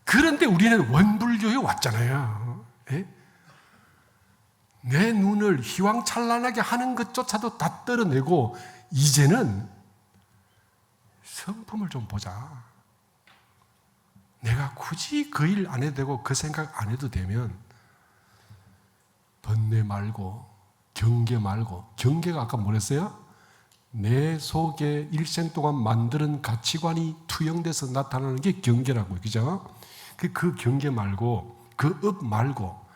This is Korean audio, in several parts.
그런데 우리는 원불교에 왔잖아요. 예? 내 눈을 희왕찬란하게 하는 것조차도 다 떨어내고 이제는 성품을 좀 보자. 내가 굳이 그 일 안 해도 되고 그 생각 안 해도 되면 번뇌 말고 경계 말고, 경계가 아까 뭐랬어요? 내 속에 일생 동안 만드는 가치관이 투영돼서 나타나는 게 경계라고요. 그죠? 그 경계 말고, 그 업 말고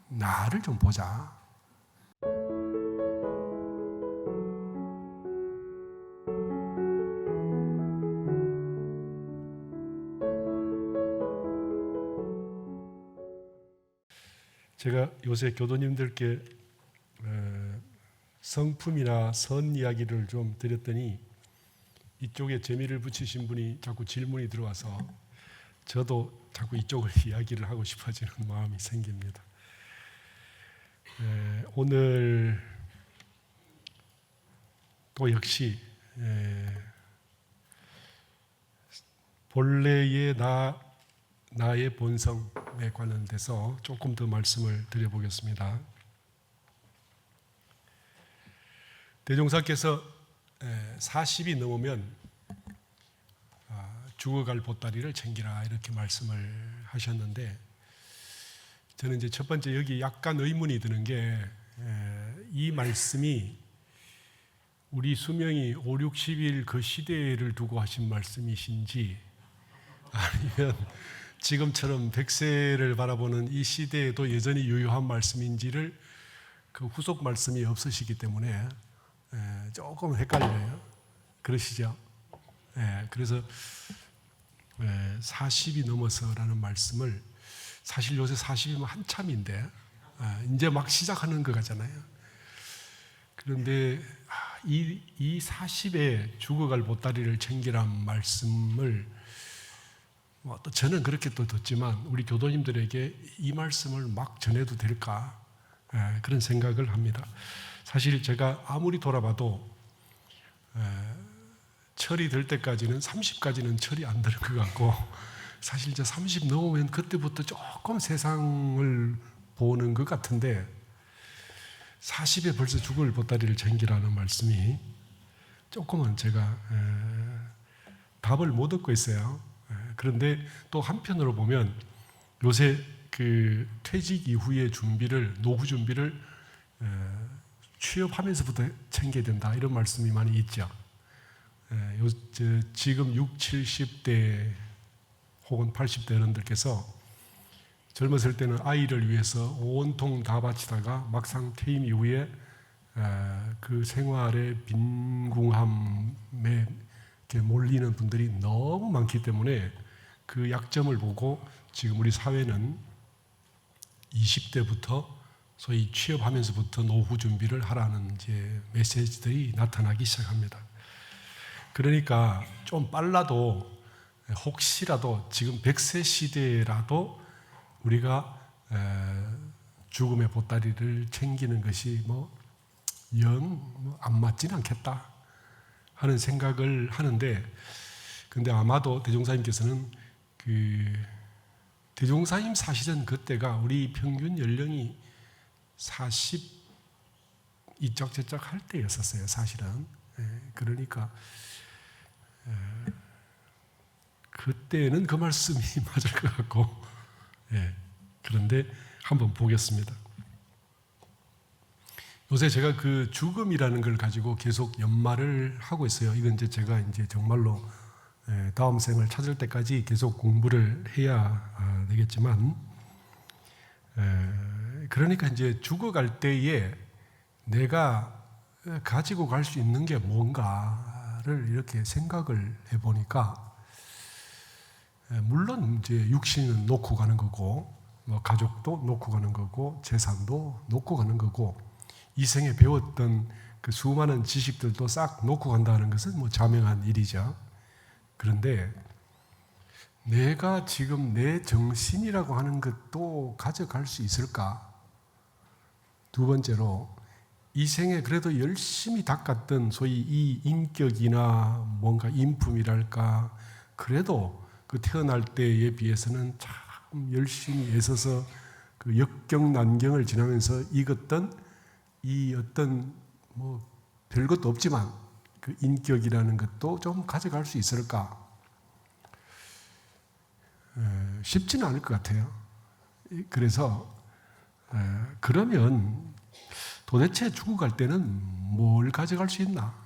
나를 좀 보자. 제가 요새 교도님들께 성품이나 선 이야기를 좀 드렸더니 이쪽에 재미를 붙이신 분이 자꾸 질문이 들어와서 저도 자꾸 이쪽을 이야기를 하고 싶어지는 마음이 생깁니다. 오늘 또 역시 본래의 나의 본성에 관련돼서 조금 더 말씀을 드려보겠습니다. 대종사께서 40이 넘으면 죽어갈 보따리를 챙기라 이렇게 말씀을 하셨는데, 저는 이제 첫 번째 여기 약간 의문이 드는 게 이 말씀이 우리 수명이 5, 60일 그 시대를 두고 하신 말씀이신지 아니면 지금처럼 100세를 바라보는 이 시대에도 여전히 유효한 말씀인지를 그 후속 말씀이 없으시기 때문에 조금 헷갈려요. 그러시죠? 그래서 40이 넘어서라는 말씀을, 사실 요새 40이면 한참인데 이제 막 시작하는 것 같잖아요. 그런데 이 40에 죽어갈 보따리를 챙기란 말씀을 또 저는 그렇게 또 듣지만 우리 교도님들에게 이 말씀을 막 전해도 될까 그런 생각을 합니다. 사실 제가 아무리 돌아봐도 철이 들 때까지는 30까지는 철이 안 드는 것 같고, 사실 이제 30 넘으면 그때부터 조금 세상을 보는 것 같은데 40에 벌써 죽을 보따리를 챙기라는 말씀이 조금은 제가 답을 못 얻고 있어요. 그런데 또 한편으로 보면 요새 그 퇴직 이후의 준비를, 노후 준비를 취업하면서부터 챙겨야 된다 이런 말씀이 많이 있죠. 지금 60, 70대 혹은 80대 어른들께서 젊었을 때는 아이를 위해서 온통 다 바치다가 막상 퇴임 이후에 그 생활의 빈궁함에 몰리는 분들이 너무 많기 때문에 그 약점을 보고 지금 우리 사회는 20대부터 소위 취업하면서부터 노후 준비를 하라는 이제 메시지들이 나타나기 시작합니다. 그러니까 좀 빨라도 혹시라도 지금 100세 시대라도 우리가 죽음의 보따리를 챙기는 것이 영 안 맞지는 않겠다 하는 생각을 하는데, 근데 아마도 대종사님께서는 대종사님 사실은 그때가 우리 평균 연령이 40 이짝저짝 할 때였었어요, 사실은. 그러니까 그때는 그 말씀이 맞을 것 같고, 그런데 한번 보겠습니다. 요새 제가 그 죽음이라는 걸 가지고 계속 연말을 하고 있어요. 이건 이제 제가 이제 정말로 다음 생을 찾을 때까지 계속 공부를 해야 되겠지만, 그러니까 이제 죽어갈 때에 내가 가지고 갈 수 있는 게 뭔가를 이렇게 생각을 해보니까, 물론 이제 육신은 놓고 가는 거고, 가족도 놓고 가는 거고, 재산도 놓고 가는 거고, 이 생에 배웠던 그 수많은 지식들도 싹 놓고 간다는 것은 자명한 일이죠. 그런데 내가 지금 내 정신이라고 하는 것도 가져갈 수 있을까? 두 번째로, 이 생에 그래도 열심히 닦았던 소위 이 인격이나 뭔가 인품이랄까, 그래도 그 태어날 때에 비해서는 참 열심히 애써서 그 역경난경을 지나면서 익었던 이 어떤 뭐 별것도 없지만 그 인격이라는 것도 좀 가져갈 수 있을까? 쉽지는 않을 것 같아요. 그래서 그러면 도대체 죽어갈 때는 뭘 가져갈 수 있나?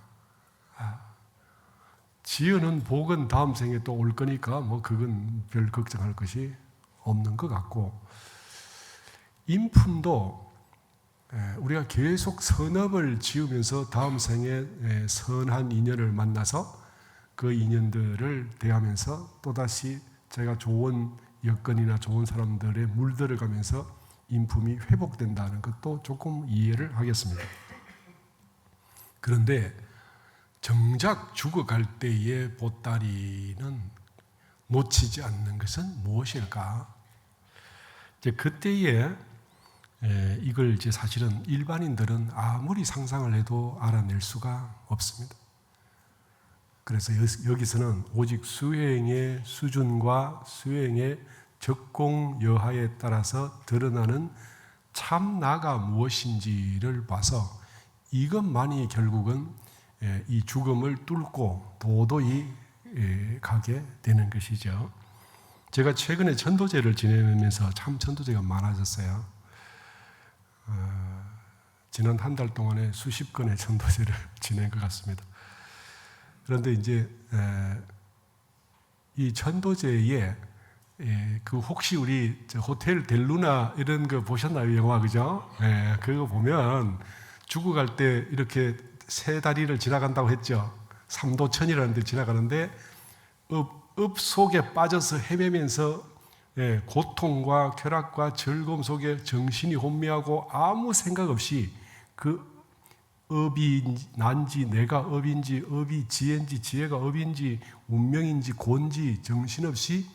지어는 복은 다음 생에 또 올 거니까 뭐 그건 별 걱정할 것이 없는 것 같고, 인품도 우리가 계속 선업을 지으면서 다음 생에 선한 인연을 만나서 그 인연들을 대하면서 또다시 제가 좋은 여건이나 좋은 사람들에 물들어가면서 인품이 회복된다는 것도 조금 이해를 하겠습니다. 그런데 정작 죽어갈 때의 보따리는 놓치지 않는 것은 무엇일까? 이제 그때에 이걸 이제 사실은 일반인들은 아무리 상상을 해도 알아낼 수가 없습니다. 그래서 여기서는 오직 수행의 수준과 수행의 적공 여하에 따라서 드러나는 참나가 무엇인지를 봐서 이것만이 결국은 이 죽음을 뚫고 도도히 가게 되는 것이죠. 제가 최근에 천도제를 지내면서 참 천도제가 많아졌어요. 지난 한 달 동안에 수십 건의 천도제를 지낸 것 같습니다. 그런데 이제 이 천도제에 그 혹시 우리 호텔 델루나 이런 거 보셨나요? 영화 그죠? 그거 보면 죽어갈 때 이렇게 세 다리를 지나간다고 했죠. 삼도천이라는 데 지나가는데 읍 속에 빠져서 헤매면서 고통과 쾌락과 즐거움 속에 정신이 혼미하고 아무 생각 없이 그 업이 난지 내가 업인지 업이 지혜인지 지혜가 업인지 운명인지 곤지 정신없이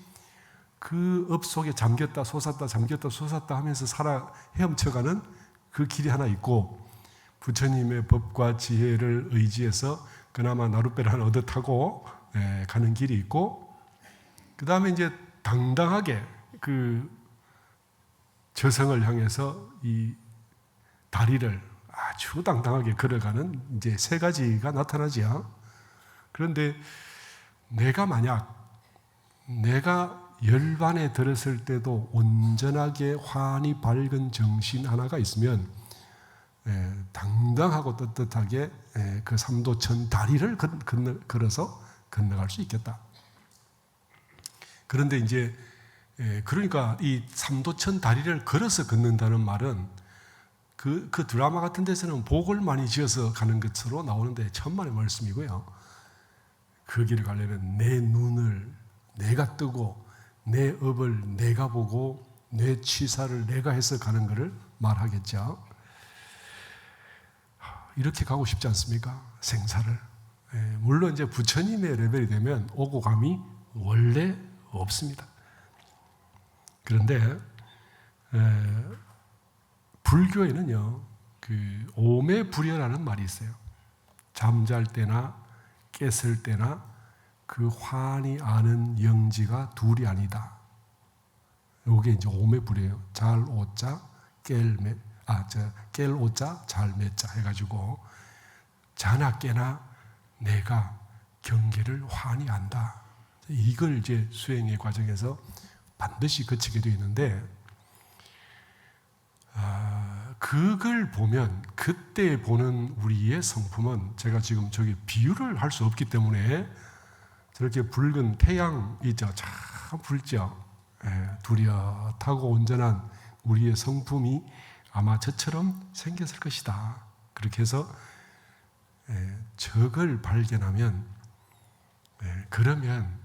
그 업 속에 잠겼다 솟았다 잠겼다 솟았다 하면서 살아 헤엄쳐가는 그 길이 하나 있고, 부처님의 법과 지혜를 의지해서 그나마 나룻배를 하나 얻어 타고 가는 길이 있고, 그 다음에 이제 당당하게 그 저성을 향해서 이 다리를 아주 당당하게 걸어가는 이제 세 가지가 나타나죠. 그런데 내가 만약 내가 열반에 들었을 때도 온전하게 환히 밝은 정신 하나가 있으면 당당하고 떳떳하게 그 삼도천 다리를 걸어서 건너갈 수 있겠다. 그런데 이제 그러니까 이 삼도천 다리를 걸어서 걷는다는 말은 그 드라마 같은 데서는 복을 많이 지어서 가는 것으로 나오는데 천만의 말씀이고요. 그 길을 가려면 내 눈을 내가 뜨고 내 업을 내가 보고 내 취사를 내가 해서 가는 것을 말하겠죠. 이렇게 가고 싶지 않습니까? 생사를. 물론 이제 부처님의 레벨이 되면 오고 감이 원래 없습니다. 그런데 불교에는요, 그 오매불여라는 말이 있어요. 잠잘 때나 깼을 때나 그 환히 아는 영지가 둘이 아니다. 이게 이제 오매불여예요. 잘 오자 깰 오자 잘 매자 해가지고 자나 깨나 내가 경계를 환히 안다. 이걸 이제 수행의 과정에서 반드시 거치게 되어 있는데, 그걸 보면 그때 보는 우리의 성품은 제가 지금 저기 비유를 할 수 없기 때문에 저렇게 붉은 태양 있죠. 참 붉죠. 두렷하고 온전한 우리의 성품이 아마 저처럼 생겼을 것이다. 그렇게 해서 저걸 발견하면 그러면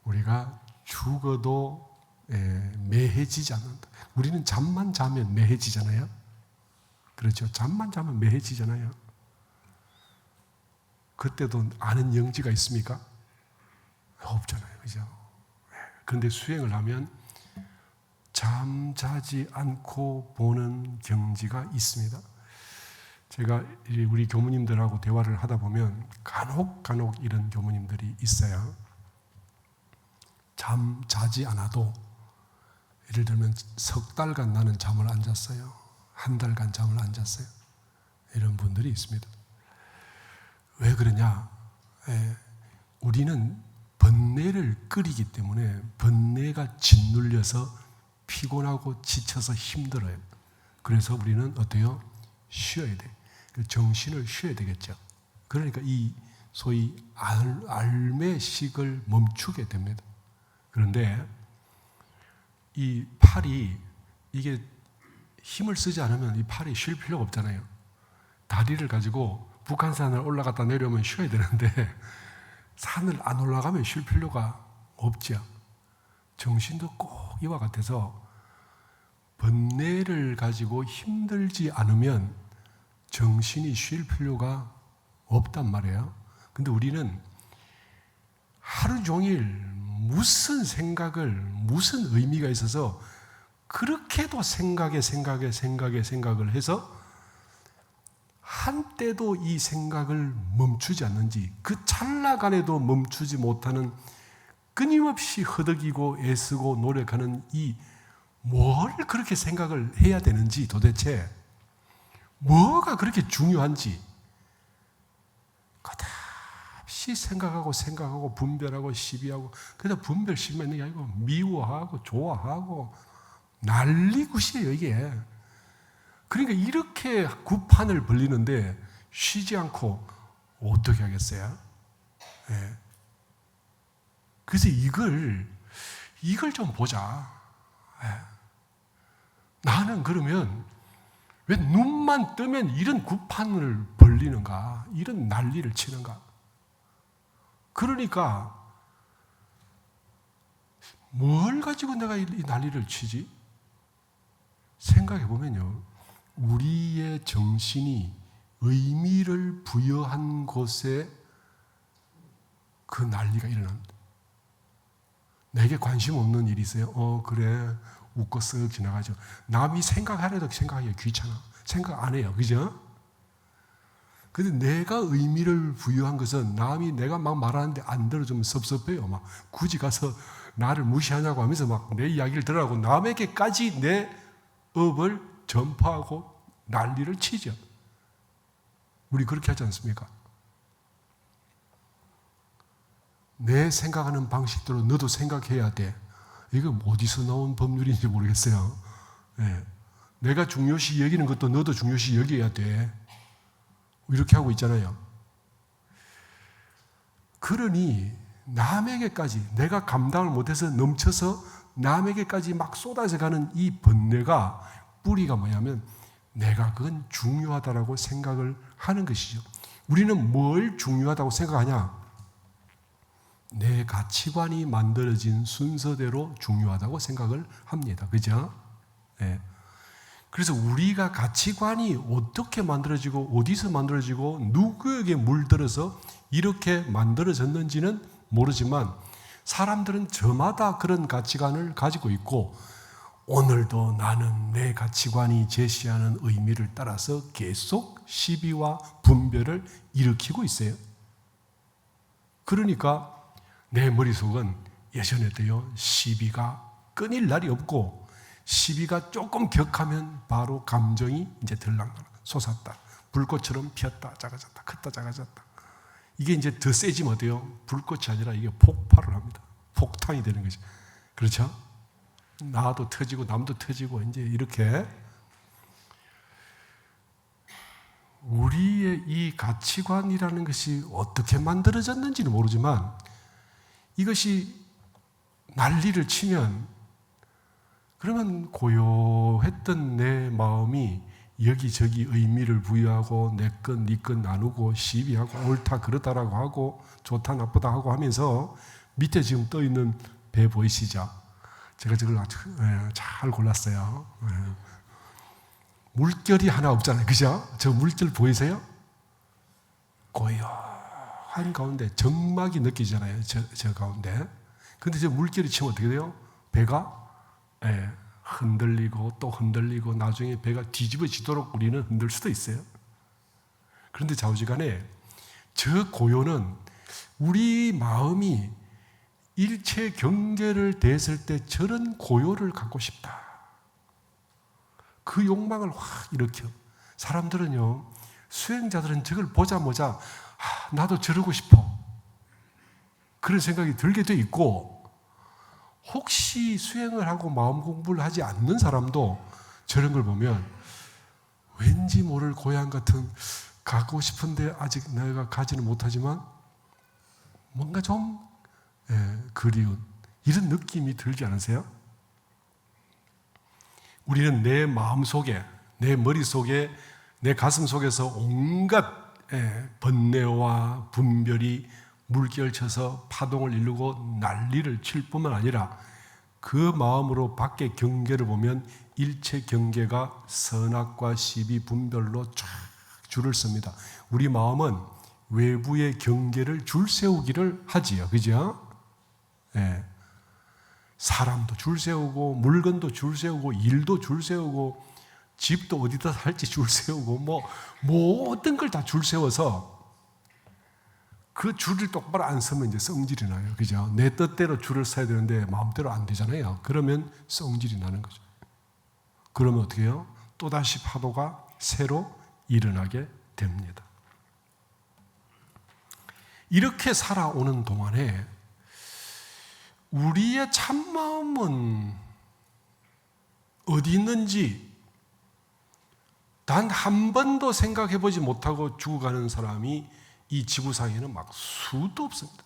우리가 죽어도 매해지지 않는다. 우리는 잠만 자면 매해지잖아요. 그렇죠. 잠만 자면 매해지잖아요. 그때도 아는 영지가 있습니까? 없잖아요. 그죠? 그런데 수행을 하면 잠자지 않고 보는 경지가 있습니다. 제가 우리 교무님들하고 대화를 하다 보면 간혹 이런 교무님들이 있어요. 잠 자지 않아도 예를 들면 석 달간 나는 잠을 안 잤어요. 한 달간 잠을 안 잤어요. 이런 분들이 있습니다. 왜 그러냐? 우리는 번뇌를 끓이기 때문에 번뇌가 짓눌려서 피곤하고 지쳐서 힘들어요. 그래서 우리는 어때요? 쉬어야 돼. 정신을 쉬어야 되겠죠. 그러니까 이 소위 알매식을 멈추게 됩니다. 그런데 이 팔이 이게 힘을 쓰지 않으면 이 팔이 쉴 필요가 없잖아요. 다리를 가지고 북한산을 올라갔다 내려오면 쉬어야 되는데 산을 안 올라가면 쉴 필요가 없죠. 정신도 꼭 이와 같아서 번뇌를 가지고 힘들지 않으면 정신이 쉴 필요가 없단 말이에요. 근데 우리는 하루 종일 무슨 생각을, 무슨 의미가 있어서 그렇게도 생각을 해서 한때도 이 생각을 멈추지 않는지, 그 찰나간에도 멈추지 못하는 끊임없이 허덕이고 애쓰고 노력하는 이 뭘 그렇게 생각을 해야 되는지, 도대체 뭐가 그렇게 중요한지 끝없이 생각하고 분별하고 시비하고, 그래서 분별 시비만 있는 게 아니고 미워하고 좋아하고 난리굿이에요 이게. 그러니까 이렇게 구판을 벌리는데 쉬지 않고 어떻게 하겠어요? 네. 그래서 이걸 좀 보자. 네. 나는 그러면 왜 눈만 뜨면 이런 구판을 벌리는가? 이런 난리를 치는가? 그러니까 뭘 가지고 내가 이 난리를 치지? 생각해 보면요, 우리의 정신이 의미를 부여한 곳에 그 난리가 일어납니다. 내게 관심 없는 일이 있어요. 그래, 웃고 쓱 지나가죠. 남이 생각하려도 생각하기가 귀찮아. 생각 안 해요. 그죠? 근데 내가 의미를 부여한 것은 남이 내가 막 말하는데 안 들어주면 섭섭해요. 막 굳이 가서 나를 무시하냐고 하면서 막 내 이야기를 들으라고 남에게까지 내 업을 전파하고 난리를 치죠. 우리 그렇게 하지 않습니까? 내 생각하는 방식대로 너도 생각해야 돼. 이거 어디서 나온 법률인지 모르겠어요. 네. 내가 중요시 여기는 것도 너도 중요시 여겨야 돼. 이렇게 하고 있잖아요. 그러니 남에게까지 내가 감당을 못해서 넘쳐서 남에게까지 막 쏟아져 가는 이 번뇌가 뿌리가 뭐냐면 내가 그건 중요하다라고 생각을 하는 것이죠. 우리는 뭘 중요하다고 생각하냐? 내 가치관이 만들어진 순서대로 중요하다고 생각을 합니다. 그죠? 네. 그래서 우리가 가치관이 어떻게 만들어지고 어디서 만들어지고 누구에게 물들어서 이렇게 만들어졌는지는 모르지만 사람들은 저마다 그런 가치관을 가지고 있고 오늘도 나는 내 가치관이 제시하는 의미를 따라서 계속 시비와 분별을 일으키고 있어요. 그러니까 내 머릿속은 예전에도요, 시비가 끊일 날이 없고 시비가 조금 격하면 바로 감정이 이제 들락날락 솟았다. 불꽃처럼 피었다 작아졌다 컸다 작아졌다. 이게 이제 더 세지면 어때요? 불꽃이 아니라 이게 폭발을 합니다. 폭탄이 되는 거죠. 그렇죠? 나도 터지고 남도 터지고 이제 이렇게 우리의 이 가치관이라는 것이 어떻게 만들어졌는지는 모르지만 이것이 난리를 치면 그러면 고요했던 내 마음이 여기저기 의미를 부여하고 내 것, 네 것 나누고 시비하고 옳다 그렇다라고 하고 좋다 나쁘다 하고 하면서 밑에 지금 떠있는 배 보이시죠? 제가 저걸 아주 잘 골랐어요. 물결이 하나 없잖아요. 그죠? 저 물결 보이세요? 고요한 가운데 정막이 느끼잖아요. 저 가운데. 근데 저 물결이 치면 어떻게 돼요? 배가 흔들리고 또 흔들리고 나중에 배가 뒤집어지도록 우리는 흔들 수도 있어요. 그런데 좌우지간에 저 고요는 우리 마음이 일체 경계를 댔을 때 저런 고요를 갖고 싶다. 그 욕망을 확 일으켜. 사람들은요, 수행자들은 저걸 보자마자 나도 저러고 싶어. 그런 생각이 들게 돼 있고, 혹시 수행을 하고 마음 공부를 하지 않는 사람도 저런 걸 보면 왠지 모를 고향 같은, 가고 싶은데 아직 내가 가지는 못하지만 뭔가 좀 그리운 이런 느낌이 들지 않으세요? 우리는 내 마음속에, 내 머릿속에, 내 가슴 속에서 온갖 번뇌와 분별이 물결쳐서 파동을 이루고 난리를 칠 뿐만 아니라 그 마음으로 밖의 경계를 보면 일체 경계가 선악과 시비 분별로 쫙 줄을 섭니다. 우리 마음은 외부의 경계를 줄 세우기를 하지요. 그죠? 사람도 줄 세우고 물건도 줄 세우고 일도 줄 세우고 집도 어디다 살지 줄 세우고 뭐 모든 걸 다 줄 세워서 그 줄을 똑바로 안 서면 이제 성질이 나요. 그죠? 내 뜻대로 줄을 서야 되는데 마음대로 안 되잖아요. 그러면 성질이 나는 거죠. 그러면 어떻게 해요? 또다시 파도가 새로 일어나게 됩니다. 이렇게 살아오는 동안에 우리의 참마음은 어디 있는지 단 한 번도 생각해 보지 못하고 죽어가는 사람이 이 지구상에는 막 수도 없습니다.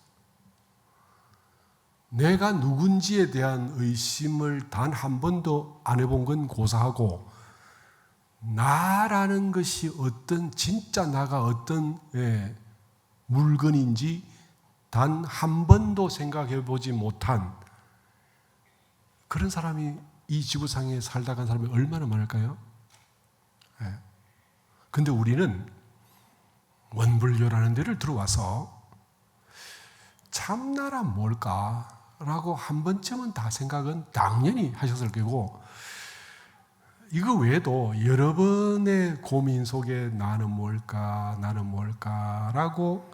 내가 누군지에 대한 의심을 단 한 번도 안 해본 건 고사하고, 나라는 것이 어떤, 진짜 나가 어떤 물건인지 단 한 번도 생각해 보지 못한 그런 사람이 이 지구상에 살다 간 사람이 얼마나 많을까요? 근데 우리는 원불교라는 데를 들어와서 참나란 뭘까라고 한 번쯤은 다 생각은 당연히 하셨을 거고, 이거 외에도 여러분의 고민 속에 나는 뭘까라고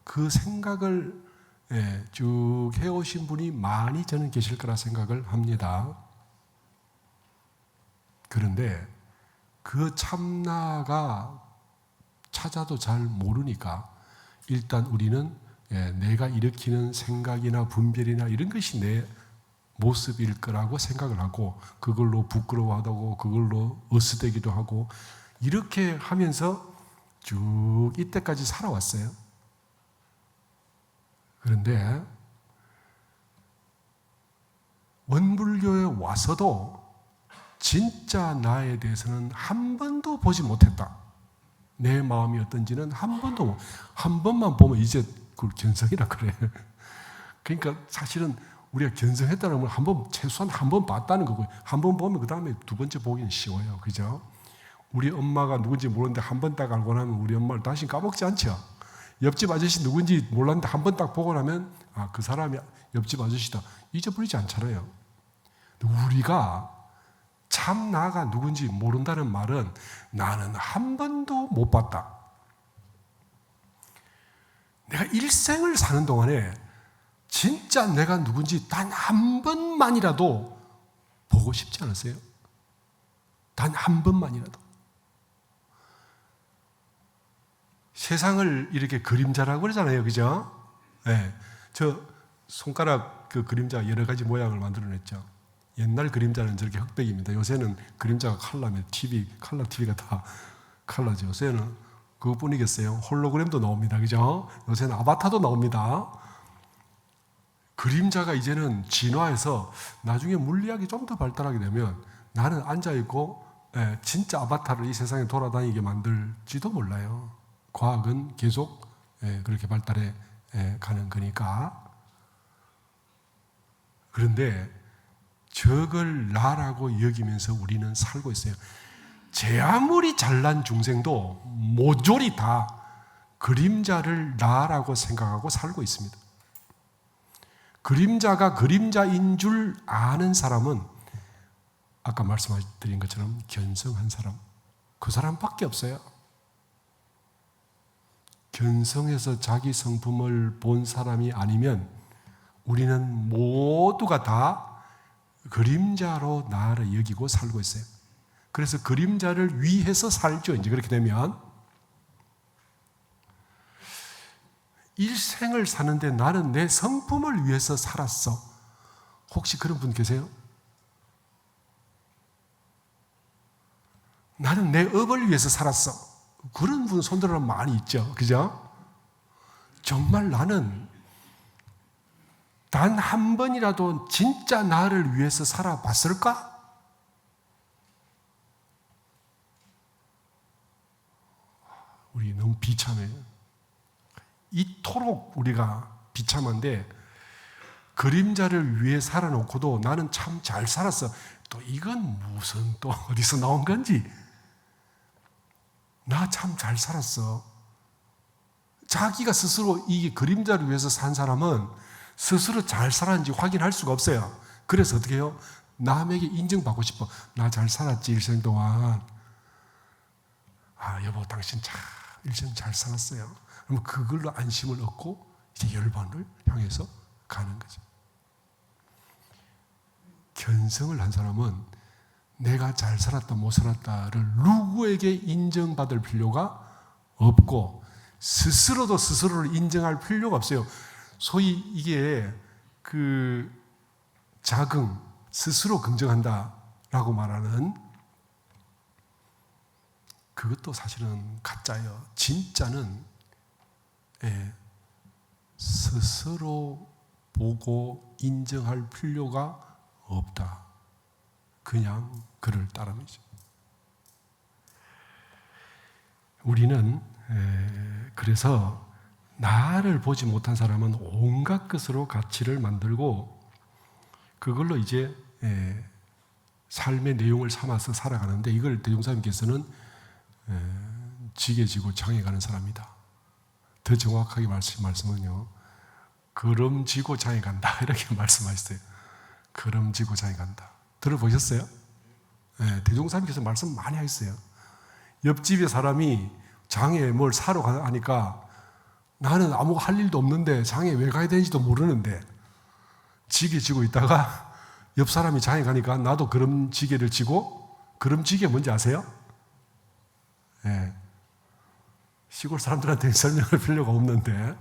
그 생각을 쭉 해오신 분이 많이 저는 계실 거라 생각을 합니다. 그런데 그 참나가 찾아도 잘 모르니까 일단 우리는 내가 일으키는 생각이나 분별이나 이런 것이 내 모습일 거라고 생각을 하고 그걸로 부끄러워하고 그걸로 으스대기도 하고 이렇게 하면서 쭉 이때까지 살아왔어요. 그런데 원불교에 와서도 진짜 나에 대해서는 한 번도 보지 못했다. 내 마음이 어떤지는 한 번만 보면 이제 그걸 견성이라 그래. 그러니까 사실은 우리가 견성했다는 건 최소한 한 번 봤다는 거고요. 한 번 보면 그 다음에 두 번째 보기는 쉬워요. 그죠? 우리 엄마가 누군지 모르는데 한 번 딱 알고 나면 우리 엄마를 다시 까먹지 않죠. 옆집 아저씨 누군지 몰랐는데 한 번 딱 보고 나면 그 사람이 옆집 아저씨다. 잊어버리지 않잖아요. 우리가 참 나가 누군지 모른다는 말은 나는 한 번도 못 봤다. 내가 일생을 사는 동안에 진짜 내가 누군지 단 한 번만이라도 보고 싶지 않으세요? 단 한 번만이라도. 세상을 이렇게 그림자라고 그러잖아요. 그죠? 네. 저 손가락 그 그림자 여러 가지 모양을 만들어냈죠. 옛날 그림자는 저렇게 흑백입니다. 요새는 그림자가 컬러면 컬러 TV가 다 컬러죠. 요새는 그것뿐이겠어요. 홀로그램도 나옵니다. 그죠? 요새는 아바타도 나옵니다. 그림자가 이제는 진화해서 나중에 물리학이 좀 더 발달하게 되면 나는 앉아있고 진짜 아바타를 이 세상에 돌아다니게 만들지도 몰라요. 과학은 계속 그렇게 발달해 가는 거니까. 그런데 저걸 나라고 여기면서 우리는 살고 있어요. 제 아무리 잘난 중생도 모조리 다 그림자를 나라고 생각하고 살고 있습니다. 그림자가 그림자인 줄 아는 사람은 아까 말씀드린 것처럼 견성한 사람, 그 사람밖에 없어요. 견성해서 자기 성품을 본 사람이 아니면 우리는 모두가 다 그림자로 나를 여기고 살고 있어요. 그래서 그림자를 위해서 살죠. 이제 그렇게 되면 일생을 사는데 나는 내 성품을 위해서 살았어. 혹시 그런 분 계세요? 나는 내 업을 위해서 살았어. 그런 분 손들어보면 많이 있죠. 그죠? 정말 나는 단 한 번이라도 진짜 나를 위해서 살아봤을까? 우리 너무 비참해요. 이토록 우리가 비참한데 그림자를 위해 살아놓고도 나는 참 잘 살았어. 또 이건 무슨 또 어디서 나온 건지. 나 참 잘 살았어. 자기가 스스로 이 그림자를 위해서 산 사람은 스스로 잘 살았는지 확인할 수가 없어요. 그래서 어떻게 해요? 남에게 인정받고 싶어. 나 잘 살았지, 일생 동안. 아, 여보, 당신 참 일생 잘 살았어요. 그러면 그걸로 안심을 얻고 이제 열반을 향해서 가는 거죠. 견성을 한 사람은 내가 잘 살았다 못 살았다를 누구에게 인정받을 필요가 없고 스스로도 스스로를 인정할 필요가 없어요. 소위 이게 그 자긍, 스스로 긍정한다라고 말하는 그것도 사실은 가짜예요. 진짜는 스스로 보고 인정할 필요가 없다. 그냥 그를 따르면서. 우리는 그래서 나를 보지 못한 사람은 온갖 것으로 가치를 만들고 그걸로 이제 삶의 내용을 삼아서 살아가는데 이걸 대종사님께서는 지게 지고 장에 가는 사람이다. 더 정확하게 말씀은요. 걸음 지고 장에 간다. 이렇게 말씀하셨어요. 걸음 지고 장에 간다. 들어보셨어요? 네, 대종사님께서 말씀 많이 하셨어요. 옆집에 사람이 장에 뭘 사러 가니까 나는 아무 할 일도 없는데 장에 왜 가야 되는지도 모르는데 지게 지고 있다가 옆 사람이 장에 가니까 나도 걸음지게를 지고 걸음지게 뭔지 아세요? 네. 시골 사람들한테 설명할 필요가 없는데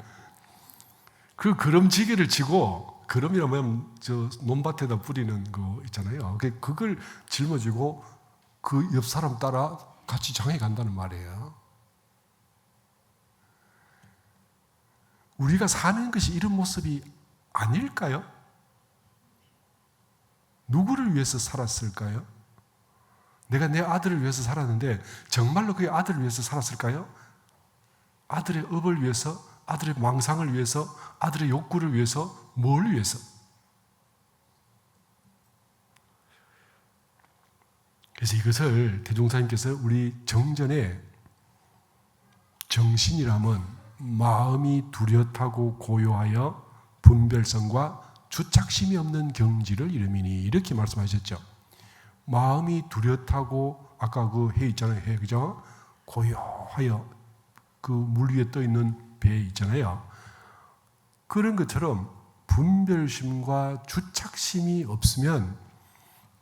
그 걸음지게를 지고 걸음이라면 저 논밭에다 뿌리는 거 있잖아요. 그걸 짊어지고 그 옆 사람 따라 같이 장에 간다는 말이에요. 우리가 사는 것이 이런 모습이 아닐까요? 누구를 위해서 살았을까요? 내가 내 아들을 위해서 살았는데 정말로 그 아들을 위해서 살았을까요? 아들의 업을 위해서, 아들의 망상을 위해서, 아들의 욕구를 위해서, 뭘 위해서? 그래서 이것을 대종사님께서 우리 정전에 정신이라면 마음이 뚜렷하고 고요하여 분별성과 주착심이 없는 경지를 이름이니 이렇게 말씀하셨죠. 마음이 뚜렷하고 아까 그 해 있잖아요. 해, 그죠? 고요하여 그 물 위에 떠 있는 배 있잖아요. 그런 것처럼 분별심과 주착심이 없으면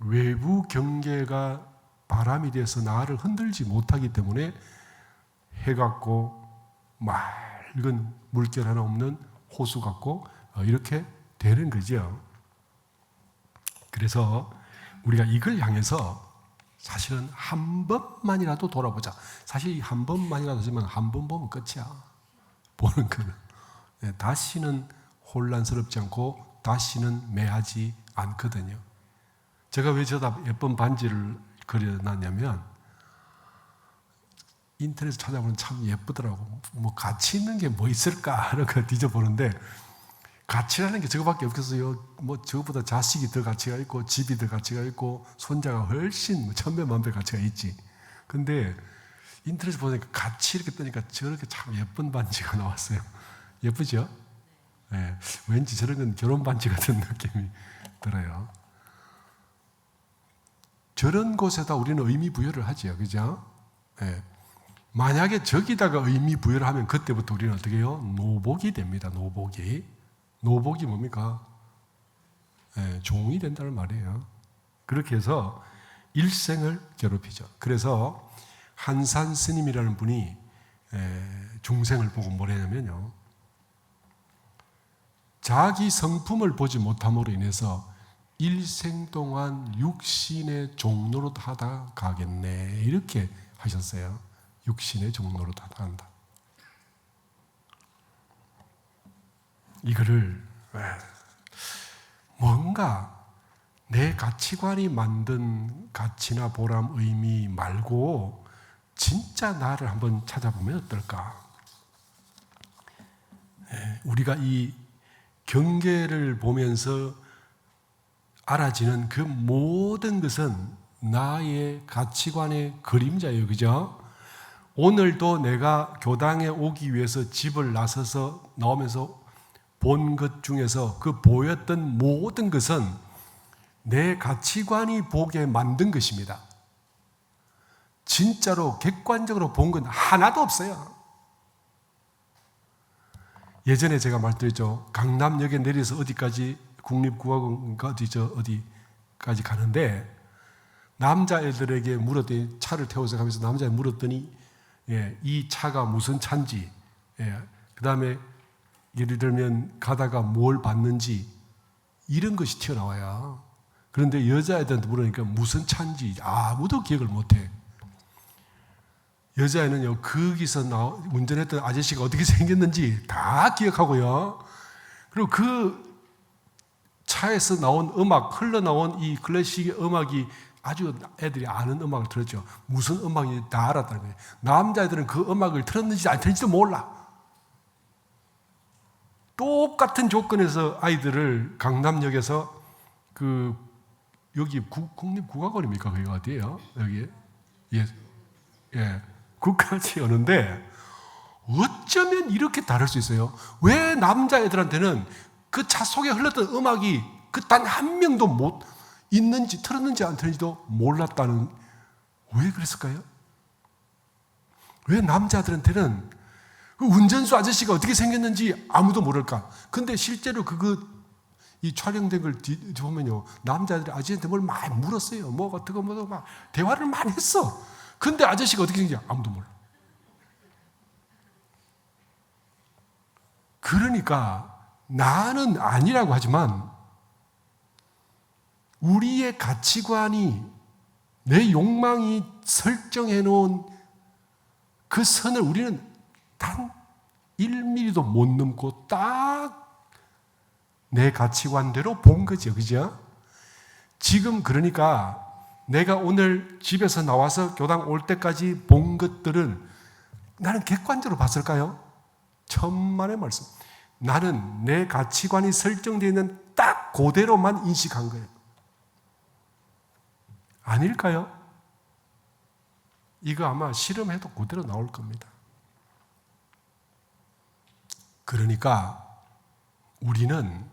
외부 경계가 바람이 돼서 나를 흔들지 못하기 때문에 해 같고 맑은 물결 하나 없는 호수 같고 이렇게 되는 거죠. 그래서 우리가 이걸 향해서 사실은 한 번만이라도 돌아보자. 사실 한 번만이라도 하지만 한 번 보면 끝이야. 보는 거는. 다시는 혼란스럽지 않고 다시는 매하지 않거든요. 제가 왜 저다 예쁜 반지를 그려놨냐면 인터넷에 찾아보면 참 예쁘더라고. 뭐 가치 있는 게 뭐 있을까? 이렇게 뒤져보는데 가치라는 게 저거밖에 없겠어요. 뭐 저거보다 자식이 더 가치가 있고 집이 더 가치가 있고 손자가 훨씬 천배만배 가치가 있지. 근데 인터넷에 보니까 같이 이렇게 뜨니까 저렇게 참 예쁜 반지가 나왔어요. 예쁘죠? 네. 왠지 저런 건 결혼 반지 같은 느낌이 들어요. 저런 곳에다 우리는 의미 부여를 하죠. 그죠? 네. 만약에 저기다가 의미 부여를 하면 그때부터 우리는 어떻게 해요? 노복이 됩니다. 노복이. 노복이 뭡니까? 종이 된다는 말이에요. 그렇게 해서 일생을 괴롭히죠. 그래서 한산 스님이라는 분이 중생을 보고 뭐랬냐면요, 자기 성품을 보지 못함으로 인해서 일생 동안 육신의 종로로 하다 가겠네, 이렇게 하셨어요. 육신의 종로로 하다 간다. 이거를 뭔가 내 가치관이 만든 가치나 보람, 의미 말고 진짜 나를 한번 찾아보면 어떨까? 우리가 이 경계를 보면서 알아지는 그 모든 것은 나의 가치관의 그림자예요. 그죠? 오늘도 내가 교당에 오기 위해서 집을 나서서 나오면서 본 것 중에서 그 보였던 모든 것은 내 가치관이 보게 만든 것입니다. 진짜로 객관적으로 본 건 하나도 없어요. 예전에 제가 말드렸죠. 강남역에 내려서 어디까지 국립국악원가 어디까지 가는데 남자애들에게 물었더니, 차를 태워서 가면서 남자애 물었더니 이 차가 무슨 차인지, 그 다음에 예를 들면 가다가 뭘 봤는지 이런 것이 튀어나와요. 그런데 여자애들한테 물으니까 무슨 차인지 아무도 기억을 못해. 여자애는요, 거기서 운전했던 아저씨가 어떻게 생겼는지 다 기억하고요. 그리고 그 차에서 나온 음악, 흘러나온 이 클래식 음악이 아주 애들이 아는 음악을 들었죠. 무슨 음악인지 다 알았다는 거예요. 남자애들은 그 음악을 틀었는지 안 틀었는지도 몰라. 똑같은 조건에서 아이들을 강남역에서 여기 국립국악원입니까? 거기가 어디예요? 여기? 예. 국까지 오는데 어쩌면 이렇게 다를 수 있어요? 왜 남자애들한테는 그 차 속에 흘렀던 음악이 그 단 한 명도 못 있는지 틀었는지 안 틀었는지도 몰랐다는, 왜 그랬을까요? 왜 남자들한테는 그 운전수 아저씨가 어떻게 생겼는지 아무도 모를까? 근데 실제로 이 촬영된 걸 보면요, 남자들이 아저씨한테 뭘 많이 물었어요. 뭐 어떻게 막 대화를 많이 했어. 근데 아저씨가 어떻게 생긴지 아무도 몰라. 그러니까 나는 아니라고 하지만 우리의 가치관이, 내 욕망이 설정해 놓은 그 선을 우리는 단 1mm도 못 넘고 딱 내 가치관대로 본 거죠. 그죠? 지금 그러니까 내가 오늘 집에서 나와서 교당 올 때까지 본 것들을 나는 객관적으로 봤을까요? 천만의 말씀. 나는 내 가치관이 설정되어 있는 딱 그대로만 인식한 거예요. 아닐까요? 이거 아마 실험해도 그대로 나올 겁니다. 그러니까 우리는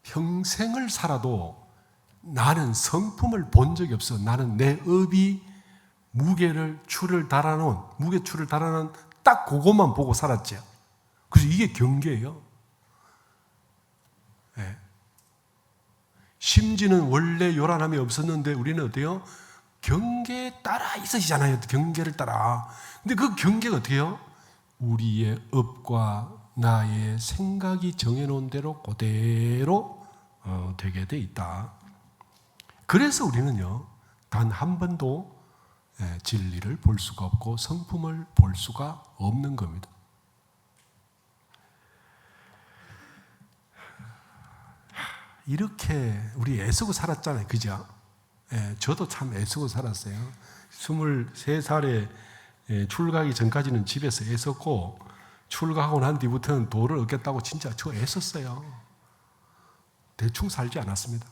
평생을 살아도 나는 성품을 본 적이 없어. 나는 내 업이 무게추를 달아놓은 딱 그것만 보고 살았죠. 그래서 이게 경계예요. 네. 심지는 원래 요란함이 없었는데 우리는 어때요? 경계에 따라 있으시잖아요. 경계를 따라. 근데 그 경계가 어떻게 해요? 우리의 업과 나의 생각이 정해놓은 대로 그대로 되게 돼 있다. 그래서 우리는요, 단 한 번도 진리를 볼 수가 없고 성품을 볼 수가 없는 겁니다. 이렇게 우리 애쓰고 살았잖아요. 그죠? 저도 참 애쓰고 살았어요. 23살에 출가하기 전까지는 집에서 애썼고, 출가하고 난 뒤부터는 도를 얻겠다고 진짜 저 애썼어요. 대충 살지 않았습니다.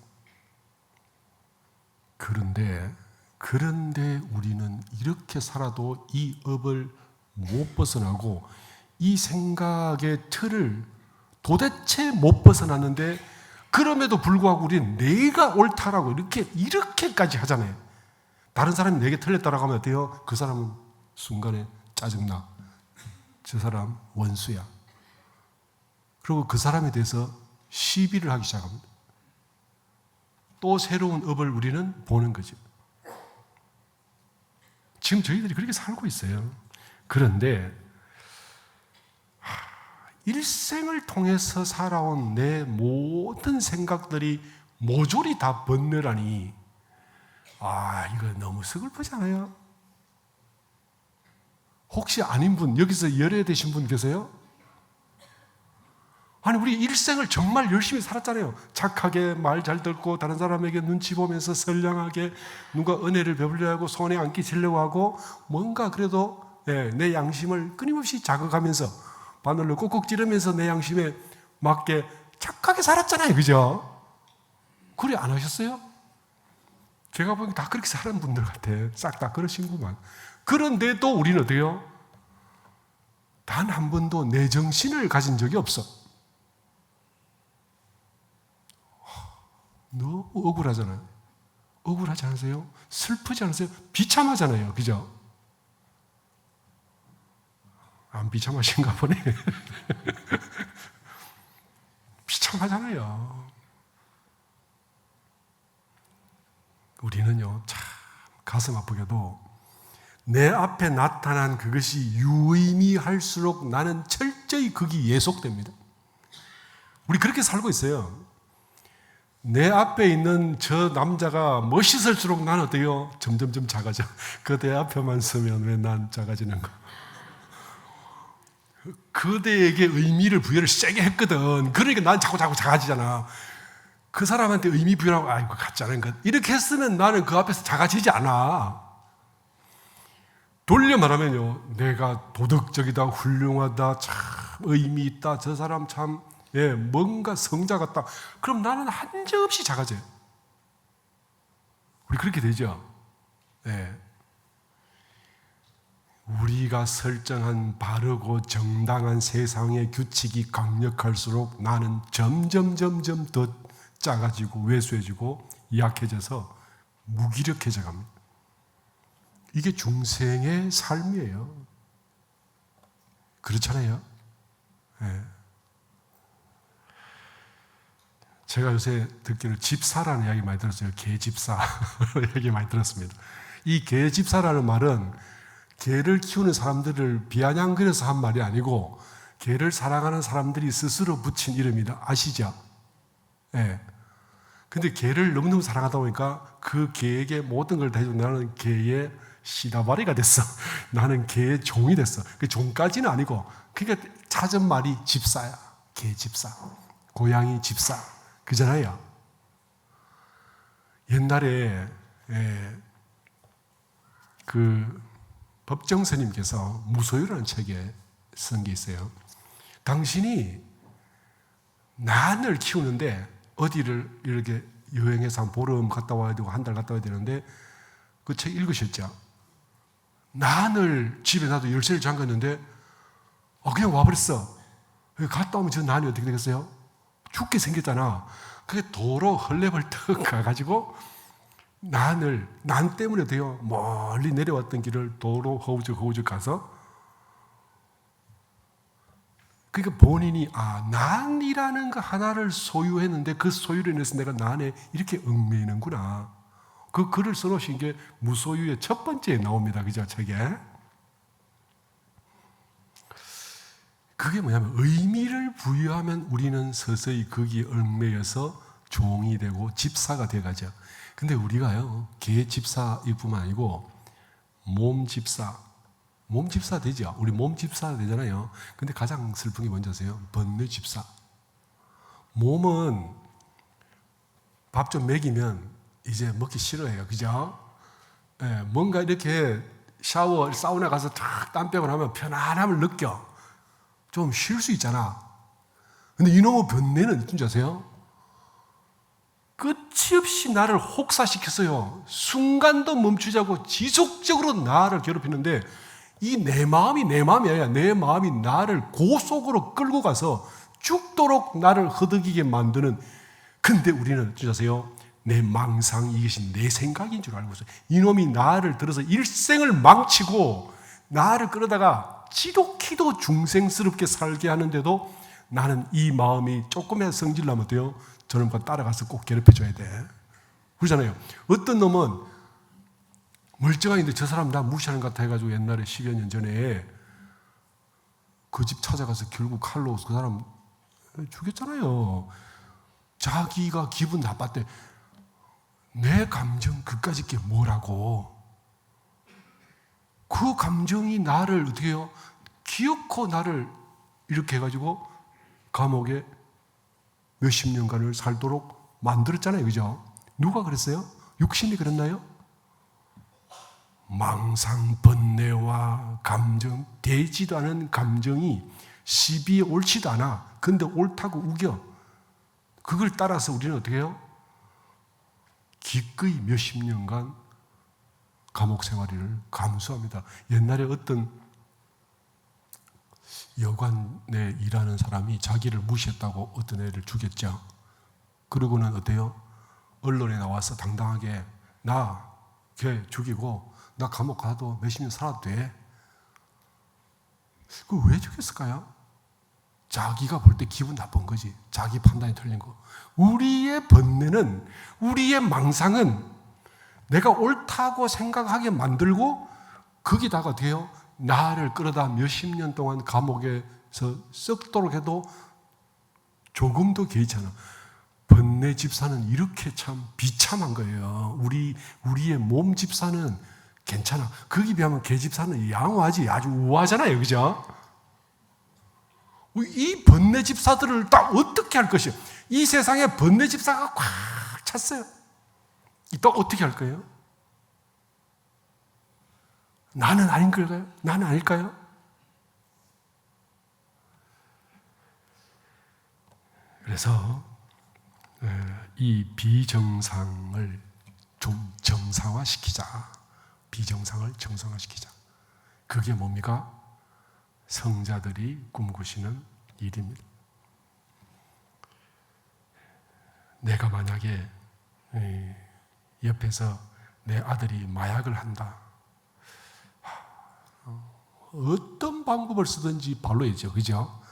그런데 우리는 이렇게 살아도 이 업을 못 벗어나고 이 생각의 틀을 도대체 못 벗어났는데, 그럼에도 불구하고 우리는 내가 옳다라고 이렇게까지 하잖아요. 다른 사람이 내게 틀렸다라고 하면 어때요? 그 사람은 순간에 짜증나. 저 사람 원수야. 그리고 그 사람에 대해서 시비를 하기 시작합니다. 또 새로운 업을 우리는 보는 거죠. 지금 저희들이 그렇게 살고 있어요. 그런데 일생을 통해서 살아온 내 모든 생각들이 모조리 다 번뇌라니, 이거 너무 서글프잖아요. 혹시 아닌 분, 여기서 열애되신 분 계세요? 아니, 우리 일생을 정말 열심히 살았잖아요. 착하게 말 잘 듣고 다른 사람에게 눈치 보면서 선량하게 누가 은혜를 베풀려 하고 손에 안 끼치려고 하고 뭔가 그래도 내 양심을 끊임없이 자극하면서 바늘로 꾹꾹 찌르면서 내 양심에 맞게 착하게 살았잖아요. 그죠? 그래 안 하셨어요? 제가 보기엔 다 그렇게 사는 분들 같아. 싹 다 그러신구만. 그런데도 우리는 어때요? 단 한 번도 내 정신을 가진 적이 없어. 너무 억울하잖아요. 억울하지 않으세요? 슬프지 않으세요? 비참하잖아요. 그죠? 안 비참하신가 보네. 비참하잖아요. 우리는요, 참 가슴 아프게도 내 앞에 나타난 그것이 유의미할수록 나는 철저히 거기 예속됩니다. 우리 그렇게 살고 있어요. 내 앞에 있는 저 남자가 멋있을수록 나는 어때요? 점점점 작아져. 그대 앞에만 서면 왜 난 작아지는가? 그대에게 의미를 부여를 세게 했거든. 그러니까 난 자꾸 작아지잖아. 그 사람한테 의미 부여하고 아이고 같지 않은 것 이렇게 했으면 나는 그 앞에서 작아지지 않아. 돌려 말하면요, 내가 도덕적이다, 훌륭하다, 참 의미 있다, 저 사람 참 뭔가 성자 같다. 그럼 나는 한정없이 작아져요. 우리 그렇게 되죠. 우리가 설정한 바르고 정당한 세상의 규칙이 강력할수록 나는 점점 더 작아지고 왜소해지고 약해져서 무기력해져 갑니다. 이게 중생의 삶이에요. 그렇잖아요. 제가 요새 듣기로 집사라는 이야기 많이 들었어요. 개집사 이야기 많이 들었습니다. 이 개집사라는 말은 개를 키우는 사람들을 비아냥거려서 한 말이 아니고 개를 사랑하는 사람들이 스스로 붙인 이름이다. 아시죠? 근데 개를 너무너무 사랑하다 보니까 그 개에게 모든 걸 다 해주고 나는 개의 시다바리가 됐어. 나는 개의 종이 됐어. 그 종까지는 아니고 그러니까 찾은 말이 집사야. 개집사. 고양이 집사. 그잖아요. 옛날에 그 법정 스님께서 무소유라는 책에 쓴 게 있어요. 당신이 난을 키우는데 어디를 이렇게 여행해서 한 보름 갔다 와야 되고 한 달 갔다 와야 되는데 그 책 읽으셨죠? 난을 집에 놔도 열쇠를 잠갔는데 그냥 와버렸어. 갔다 오면 저 난이 어떻게 되겠어요? 죽게 생겼잖아. 그게 도로 헐레벌떡 가가지고 난 때문에 돼요. 멀리 내려왔던 길을 도로 허우적 가서 그러니까 본인이 난이라는 거 하나를 소유했는데 그 소유로 인해서 내가 난에 이렇게 얽매이는구나. 그 글을 써놓으신 게 무소유의 첫 번째에 나옵니다. 그죠? 책에. 그게 뭐냐면 의미를 부여하면 우리는 서서히 거기에 얽매여서 종이 되고 집사가 돼가죠. 근데 우리가요, 개 집사뿐만 아니고 몸 집사 되죠. 우리 몸 집사 되잖아요. 근데 가장 슬픈 게 뭔지 아세요? 번뇌 집사. 몸은 밥 좀 먹이면 이제 먹기 싫어해요. 그죠? 뭔가 이렇게 사우나 가서 탁 땀 빼고 나면 편안함을 느껴. 좀 쉴 수 있잖아. 근데 이놈의 번뇌는 진짜 아세요? 끝이 없이 나를 혹사시켰어요. 순간도 멈추자고 지속적으로 나를 괴롭히는데 이 내 마음이 아니라 내 마음이 나를 고속으로 끌고 가서 죽도록 나를 허덕이게 만드는. 근데 우리는 진짜 아세요? 내 망상, 이것이 내 생각인 줄 알고 있어요. 이놈이 나를 들어서 일생을 망치고 나를 끌어다가 지독히도 중생스럽게 살게 하는데도 나는 이 마음이 조금이라도 성질나면 돼요. 저놈과 따라가서 꼭 괴롭혀줘야 돼. 그러잖아요. 어떤 놈은 멀쩡한데 저 사람 나 무시하는 것 같아 해가지고 옛날에 10여 년 전에 그 집 찾아가서 결국 칼로 그 사람 죽였잖아요. 자기가 기분 나빴대. 내 감정 그까짓 게 뭐라고. 그 감정이 나를 어떻게 해요? 기어코 나를 이렇게 해가지고 감옥에 몇십 년간을 살도록 만들었잖아요. 그죠? 누가 그랬어요? 육신이 그랬나요? 망상, 번뇌와 감정, 되지도 않은 감정이 시비에 옳지도 않아. 근데 옳다고 우겨. 그걸 따라서 우리는 어떻게 해요? 기꺼이 몇십 년간 감옥 생활을 감수합니다. 옛날에 어떤 여관에 일하는 사람이 자기를 무시했다고 어떤 애를 죽였죠. 그러고는 어때요? 언론에 나와서 당당하게 나 걔 죽이고 나 감옥 가도 몇십 년 살아도 돼. 그거 왜 죽였을까요? 자기가 볼 때 기분 나쁜 거지. 자기 판단이 틀린 거. 우리의 번뇌는, 우리의 망상은 내가 옳다고 생각하게 만들고 거기다가 어떻게 해요? 나를 끌어다 몇십 년 동안 감옥에서 썩도록 해도 조금도 개의치 않아. 번뇌 집사는 이렇게 참 비참한 거예요. 우리의 몸 집사는 괜찮아. 거기 비하면 개 집사는 양호하지. 아주 우아하잖아요. 그죠? 이 번뇌 집사들을 딱 어떻게 할 것이요? 이 세상에 번뇌 집사가 꽉 찼어요. 또 어떻게 할 거예요? 나는 아닌 걸까요? 나는 아닐까요? 그래서 이 비정상을 좀 정상화시키자. 비정상을 정상화시키자. 그게 뭡니까? 성자들이 꿈꾸시는 일입니다. 내가 만약에 옆에서 내 아들이 마약을 한다. 어떤 방법을 쓰든지 발로해야죠. 그죠?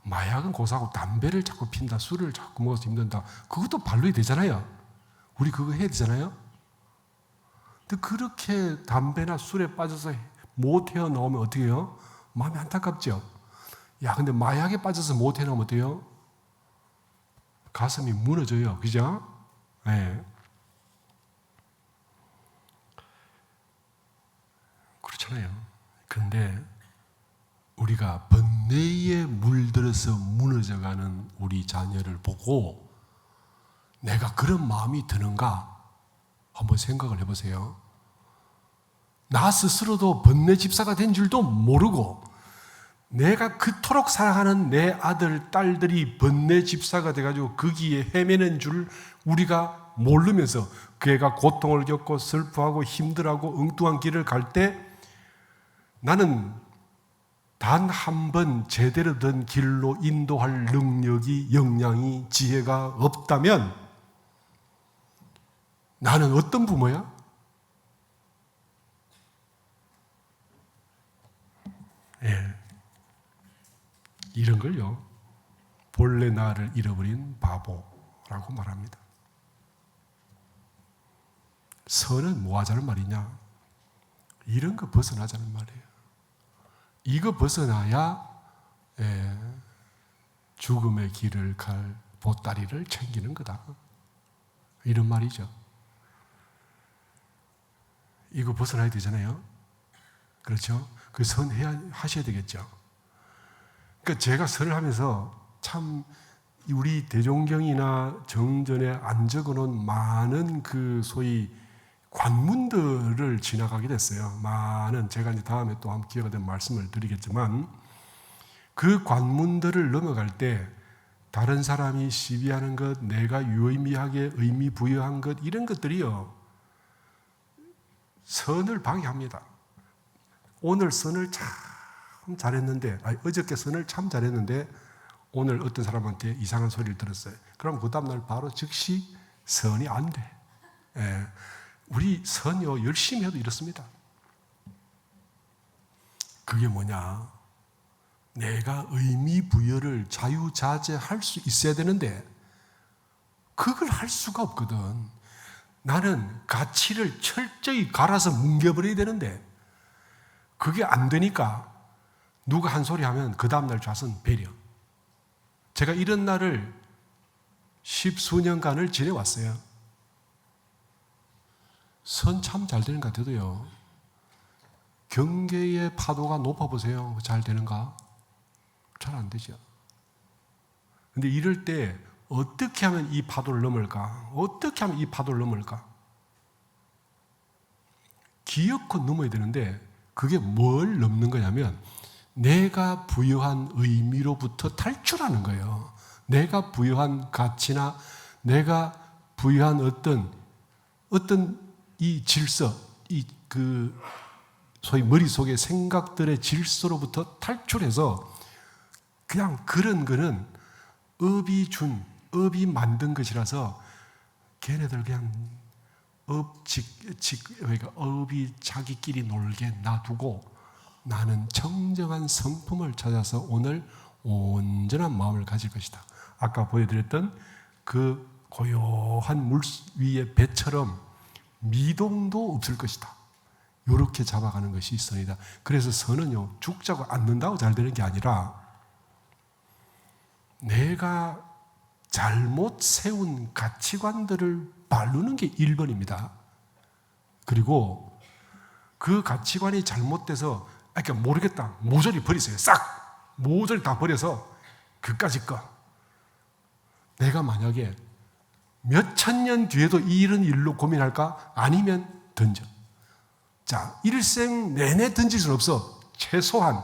마약은 고사하고 담배를 자꾸 핀다. 술을 자꾸 먹어서 힘든다. 그것도 발로해야 되잖아요. 우리 그거 해야 되잖아요. 근데 그렇게 담배나 술에 빠져서 못 헤어나오면 어떻게 해요? 마음이 안타깝죠. 야, 근데 마약에 빠져서 못 헤어나오면 어때요? 가슴이 무너져요. 그죠? 네. 그렇잖아요. 근데 우리가 번뇌에 물들어서 무너져가는 우리 자녀를 보고 내가 그런 마음이 드는가? 한번 생각을 해보세요. 나 스스로도 번뇌 집사가 된 줄도 모르고 내가 그토록 사랑하는 내 아들, 딸들이 번뇌 집사가 돼가지고 거기에 헤매는 줄 우리가 모르면서 그 애가 고통을 겪고 슬퍼하고 힘들어하고 엉뚱한 길을 갈 때 나는 단 한 번 제대로 된 길로 인도할 능력이, 역량이, 지혜가 없다면 나는 어떤 부모야? 예. 이런 걸요, 본래 나를 잃어버린 바보라고 말합니다. 선은 뭐 하자는 말이냐? 이런 거 벗어나자는 말이에요. 이거 벗어나야 죽음의 길을 갈 보따리를 챙기는 거다. 이런 말이죠. 이거 벗어나야 되잖아요. 그렇죠? 그 선 하셔야 되겠죠. 그러니까 제가 선을 하면서 참 우리 대종경이나 정전에 안 적어놓은 많은 그 소위 관문들을 지나가게 됐어요. 많은, 제가 이제 다음에 또 한번 기회가 되면 말씀을 드리겠지만, 그 관문들을 넘어갈 때 다른 사람이 시비하는 것, 내가 유의미하게 의미 부여한 것, 이런 것들이요, 선을 방해합니다. 오늘 선을 참 잘했는데, 어저께 선을 참 잘했는데 오늘 어떤 사람한테 이상한 소리를 들었어요. 그럼 그 다음날 바로 즉시 선이 안 돼. 예. 우리 선요, 열심히 해도 이렇습니다. 그게 뭐냐? 내가 의미 부여를 자유자재할 수 있어야 되는데 그걸 할 수가 없거든. 나는 가치를 철저히 갈아서 뭉개버려야 되는데 그게 안 되니까 누가 한 소리 하면 그 다음날 좌선 배려. 제가 이런 날을 10수년간을 지내왔어요. 선 참 잘 되는 것 같아도요, 경계의 파도가 높아보세요. 잘 되는가? 잘 안 되죠. 근데 이럴 때 어떻게 하면 이 파도를 넘을까? 어떻게 하면 이 파도를 넘을까? 기어코 넘어야 되는데 그게 뭘 넘는 거냐면 내가 부여한 의미로부터 탈출하는 거예요. 내가 부여한 가치나 내가 부여한 어떤 이 질서, 소위 머릿속의 생각들의 질서로부터 탈출해서 그냥 그런 거는 업이 만든 것이라서 걔네들 그냥 그러니까 업이 자기끼리 놀게 놔두고 나는 청정한 성품을 찾아서 오늘 온전한 마음을 가질 것이다. 아까 보여드렸던 그 고요한 물 위의 배처럼 미동도 없을 것이다. 이렇게 잡아가는 것이 있습니다. 그래서 선은요, 죽자고 앉는다고 잘 되는 게 아니라 내가 잘못 세운 가치관들을 바르는 게 1번입니다. 그리고 그 가치관이 잘못돼서 그러니까 모르겠다. 모조리 버리세요. 싹! 모조리 다 버려서 그까짓 거. 내가 만약에 몇 천 년 뒤에도 이런 일로 고민할까? 아니면 던져. 자, 일생 내내 던질 수는 없어. 최소한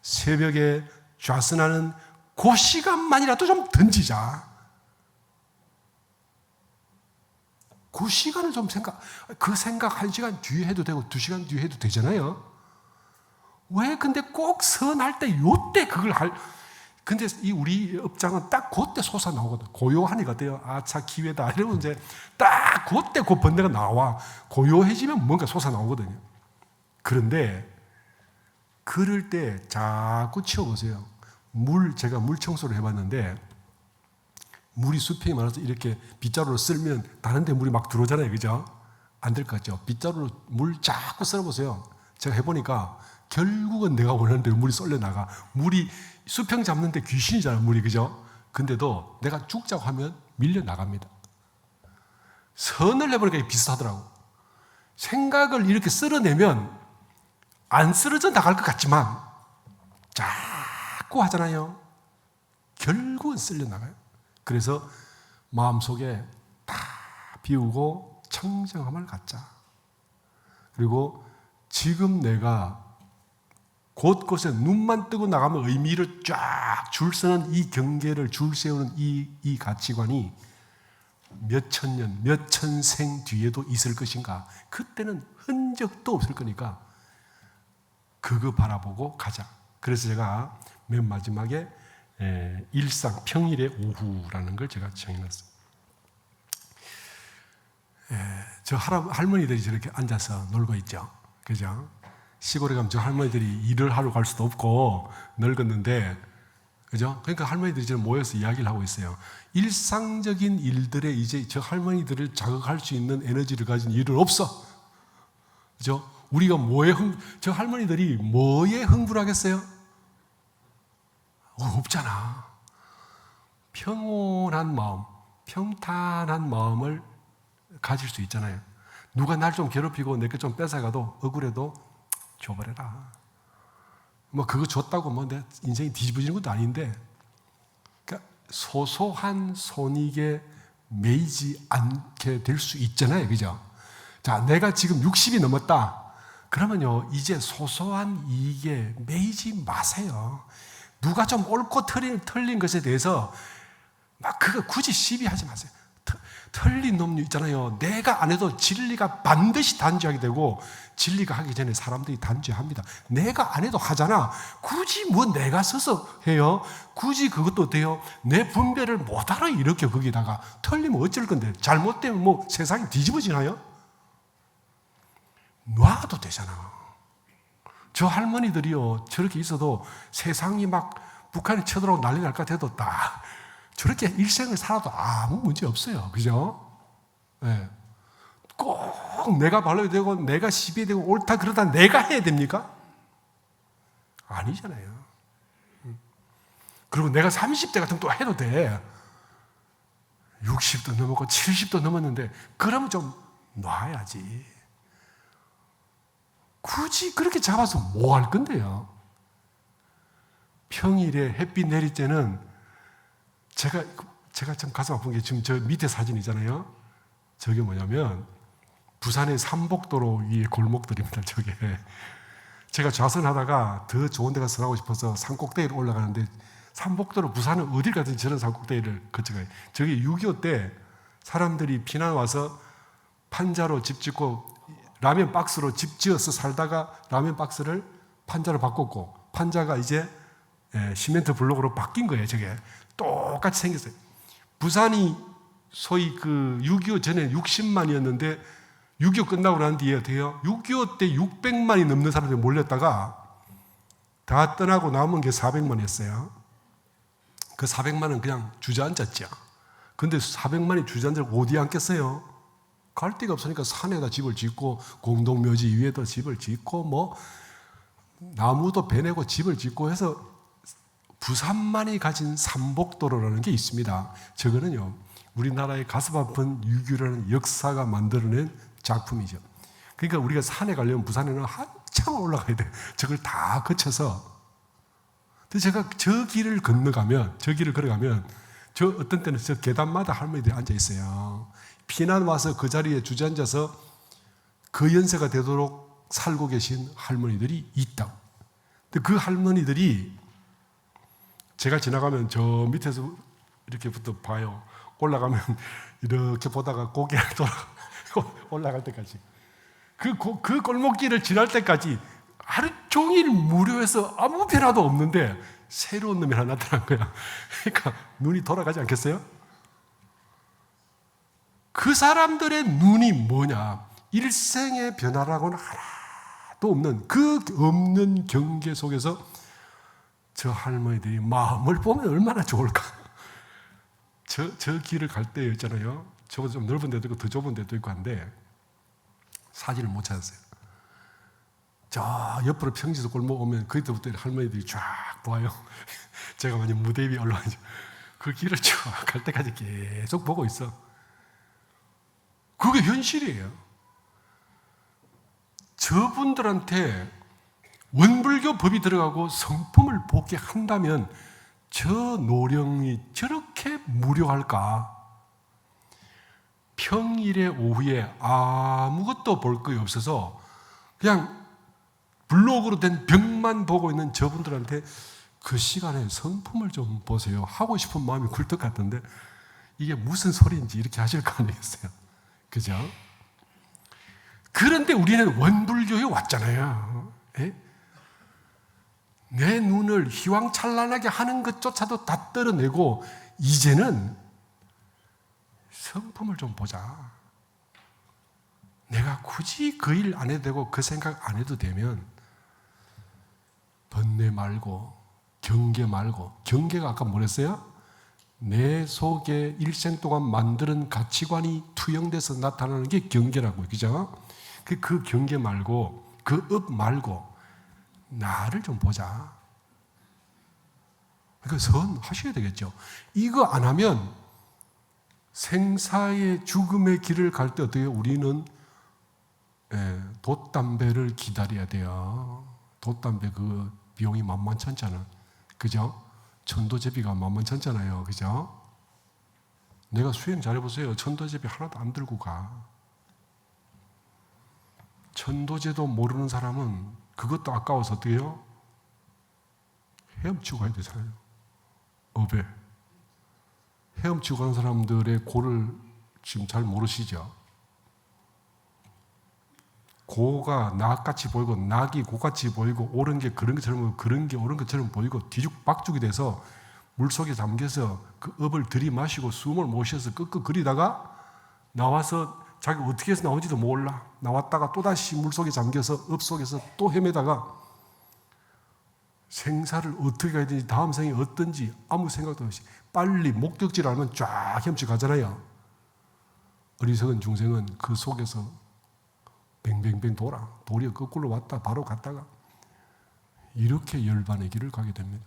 새벽에 좌선하는 그 시간만이라도 좀 던지자. 그 시간을 좀 그 생각 1시간 뒤에 해도 되고 2시간 뒤에 해도 되잖아요. 왜 근데 꼭 선할 때 요때 그걸 근데 우리 업장은 딱 그때 솟아나오거든. 고요하니까 돼요. 차 기회다. 이러면 이제 딱 그때 그 번뇌가 나와. 고요해지면 뭔가 솟아나오거든요. 그런데 그럴 때 자꾸 치워보세요. 제가 물 청소를 해봤는데 물이 수평이 많아서 이렇게 빗자루로 쓸면 다른 데 물이 막 들어오잖아요. 그죠? 안 될 것 같죠? 빗자루로 물 자꾸 썰어보세요. 제가 해보니까 결국은 내가 원하는 대로 물이 썰려 나가. 물이 수평 잡는데 귀신이잖아, 물이. 그죠? 근데도 내가 죽자고 하면 밀려 나갑니다. 선을 해보니까 비슷하더라고. 생각을 이렇게 쓸어내면 안 쓰러져 나갈 것 같지만 자꾸 하잖아요. 결국은 쓸려 나가요. 그래서 마음속에 다 비우고 청정함을 갖자. 그리고 지금 내가 곳곳에 눈만 뜨고 나가면 의미를 쫙 줄 서는 이 경계를 줄 세우는 이 가치관이 몇 천 년, 몇 천생 뒤에도 있을 것인가? 그때는 흔적도 없을 거니까 그거 바라보고 가자. 그래서 제가 맨 마지막에 일상 평일의 오후라는 걸 제가 정해놨어요. 저 할머니들이 저렇게 앉아서 놀고 있죠. 그죠? 시골에 가면 저 할머니들이 일을 하러 갈 수도 없고 늙었는데, 그죠? 그러니까 할머니들이 지금 모여서 이야기를 하고 있어요. 일상적인 일들에 이제 저 할머니들을 자극할 수 있는 에너지를 가진 일은 없어. 그죠? 우리가 저 할머니들이 뭐에 흥분하겠어요? 없잖아. 평온한 마음, 평탄한 마음을 가질 수 있잖아요. 누가 날 좀 괴롭히고 내게 좀 뺏어가도 억울해도 줘버려라. 그거 줬다고 내 인생이 뒤집어지는 것도 아닌데, 그러니까 소소한 손익에 매이지 않게 될 수 있잖아요. 그죠? 자, 내가 지금 60이 넘었다. 그러면요, 이제 소소한 이익에 매이지 마세요. 누가 좀 옳고 틀린 것에 대해서 그거 굳이 시비하지 마세요. 틀린 놈 있잖아요. 내가 안 해도 진리가 반드시 단죄하게 되고 진리가 하기 전에 사람들이 단죄합니다. 내가 안 해도 하잖아. 굳이 내가 서서 해요? 굳이 그것도 돼요? 내 분별을 못 알아. 이렇게 거기다가 틀리면 어쩔 건데, 잘못되면 세상이 뒤집어지나요? 놔도 되잖아. 저 할머니들이요, 저렇게 있어도 세상이 북한이 쳐들어오고 난리 날 것 같아도 딱 저렇게 일생을 살아도 아무 문제 없어요. 그죠? 네. 꼭 내가 발로야 되고 내가 시비해야 되고 옳다 그러다 내가 해야 됩니까? 아니잖아요. 그리고 내가 30대 같으면 또 해도 돼. 60도 넘었고 70도 넘었는데 그러면 좀 놔야지. 굳이 그렇게 잡아서 뭐 할 건데요? 평일에 햇빛 내릴 때는 제가 참 가슴 아픈 게 지금 저 밑에 사진이잖아요. 저게 뭐냐면 부산의 삼복도로 위에 골목들입니다. 저게 제가 좌선하다가 더 좋은 데 가서 하고 싶어서 산꼭대기로 올라가는데 삼복도로 부산은 어딜 가든지 저런 산꼭대기를 거쳐가요. 저게 6.25 때 사람들이 피난 와서 판자로 집 짓고 라면 박스로 집 지어서 살다가 라면 박스를 판자로 바꿨고 판자가 이제 시멘트 블록으로 바뀐 거예요. 저게 똑같이 생겼어요. 부산이 소위 그 6.25 전에 60만이었는데 6.25 끝나고 난 뒤에 어떻게 해요? 6.25 때 600만이 넘는 사람들이 몰렸다가 다 떠나고 남은 게 400만이었어요. 그 400만은 그냥 주저앉았죠. 근데 400만이 주저앉고 어디에 앉겠어요? 갈 데가 없으니까 산에다 집을 짓고 공동묘지 위에다 집을 짓고 뭐 나무도 베내고 집을 짓고 해서 부산만이 가진 삼복도로라는 게 있습니다. 저거는요 우리나라의 가슴 아픈 6.25라는 역사가 만들어낸 작품이죠. 그러니까 우리가 산에 가려면 부산에는 한참 올라가야 돼. 저걸 다 거쳐서. 근데 제가 저 길을 걸어가면 저 어떤 때는 저 계단마다 할머니들이 앉아 있어요. 피난 와서 그 자리에 주저앉아서 그 연세가 되도록 살고 계신 할머니들이 있다고. 근데 그 할머니들이 제가 지나가면 저 밑에서 이렇게부터 봐요. 올라가면 이렇게 보다가 고개를 돌아 올라갈 때까지. 그 골목길을 지날 때까지 하루 종일 무료해서 아무 변화도 없는데 새로운 놈이 하나 나타난 거야. 그러니까 눈이 돌아가지 않겠어요? 그 사람들의 눈이 뭐냐? 일생의 변화라고는 하나도 없는 그 없는 경계 속에서 저 할머니들이 마음을 보면 얼마나 좋을까? 저 길을 갈 때 있잖아요. 저거 좀 넓은 데도 있고 더 좁은 데도 있고 한데 사진을 못 찾았어요. 저 옆으로 평지에서 골목 오면 그때부터 할머니들이 쫙 보아요. 제가 만약 무대 위에 올라가죠. 그 길을 쫙 갈 때까지 계속 보고 있어. 그게 현실이에요. 저분들한테 원불교 법이 들어가고 성품을 보게 한다면 저 노령이 저렇게 무료할까? 평일에 오후에 아무것도 볼 거 없어서 그냥 블록으로 된 벽만 보고 있는 저분들한테 그 시간에 성품을 좀 보세요 하고 싶은 마음이 굴뚝 같던데 이게 무슨 소리인지 이렇게 하실 거 아니겠어요? 그죠? 그런데 우리는 원불교에 왔잖아요. 예? 내 눈을 희왕찬란하게 하는 것조차도 다 떨어내고 이제는 성품을 좀 보자. 내가 굳이 그 일 안 해도 되고 그 생각 안 해도 되면 번뇌 말고 경계 말고 경계가 아까 뭐랬어요? 내 속에 일생 동안 만드는 가치관이 투영돼서 나타나는 게 경계라고요. 그죠? 그 경계 말고 그 업 말고 나를 좀 보자. 그러니까 선하셔야 되겠죠. 이거 안 하면 생사의 죽음의 길을 갈 때 어떻게 우리는 돛담배를 기다려야 돼요. 돛담배 그 비용이 만만치 않잖아. 그죠? 천도제비가 만만치 않잖아요. 그죠? 내가 수행 잘해보세요. 천도제비 하나도 안 들고 가. 천도제도 모르는 사람은 그것도 아까워서 어떻게 해요? 헤엄치고 가야 되잖아요. 업에. 헤엄치고 가는 사람들의 고를 지금 잘 모르시죠? 고가 낙같이 보이고 낙이 고같이 보이고 옳은 게 그런 것처럼 보이고 그런 게 옳은 것처럼 보이고 뒤죽박죽이 돼서 물속에 잠겨서 그 업을 들이마시고 숨을 못 쉬어서 끄끄거리다가 나와서 자기가 어떻게 해서 나오지도 몰라. 나왔다가 또다시 물속에 잠겨서 업 속에서 또 헤매다가 생사를 어떻게 가야 되는지 다음 생이 어떤지 아무 생각도 없이 빨리 목적지를 알면 쫙 헤엄치고 가잖아요. 어리석은 중생은 그 속에서 뱅뱅뱅 돌이 거꾸로 왔다 바로 갔다가 이렇게 열반의 길을 가게 됩니다.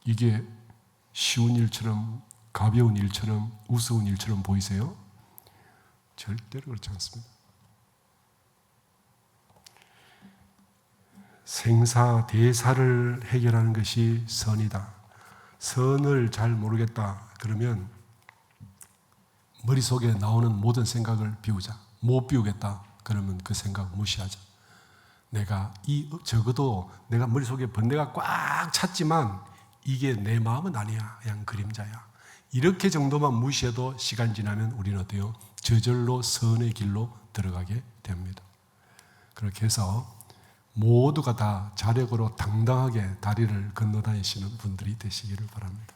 이게 쉬운 일처럼, 가벼운 일처럼, 우스운 일처럼 보이세요? 절대로 그렇지 않습니다. 생사대사를 해결하는 것이 선이다. 선을 잘 모르겠다 그러면 머릿속에 나오는 모든 생각을 비우자. 못 비우겠다 그러면 그 생각 무시하자. 적어도 내가 머릿속에 번뇌가 꽉 찼지만 이게 내 마음은 아니야. 그냥 그림자야. 이렇게 정도만 무시해도 시간 지나면 우리는 어때요? 저절로 선의 길로 들어가게 됩니다. 그렇게 해서 모두가 다 자력으로 당당하게 다리를 건너 다니시는 분들이 되시기를 바랍니다.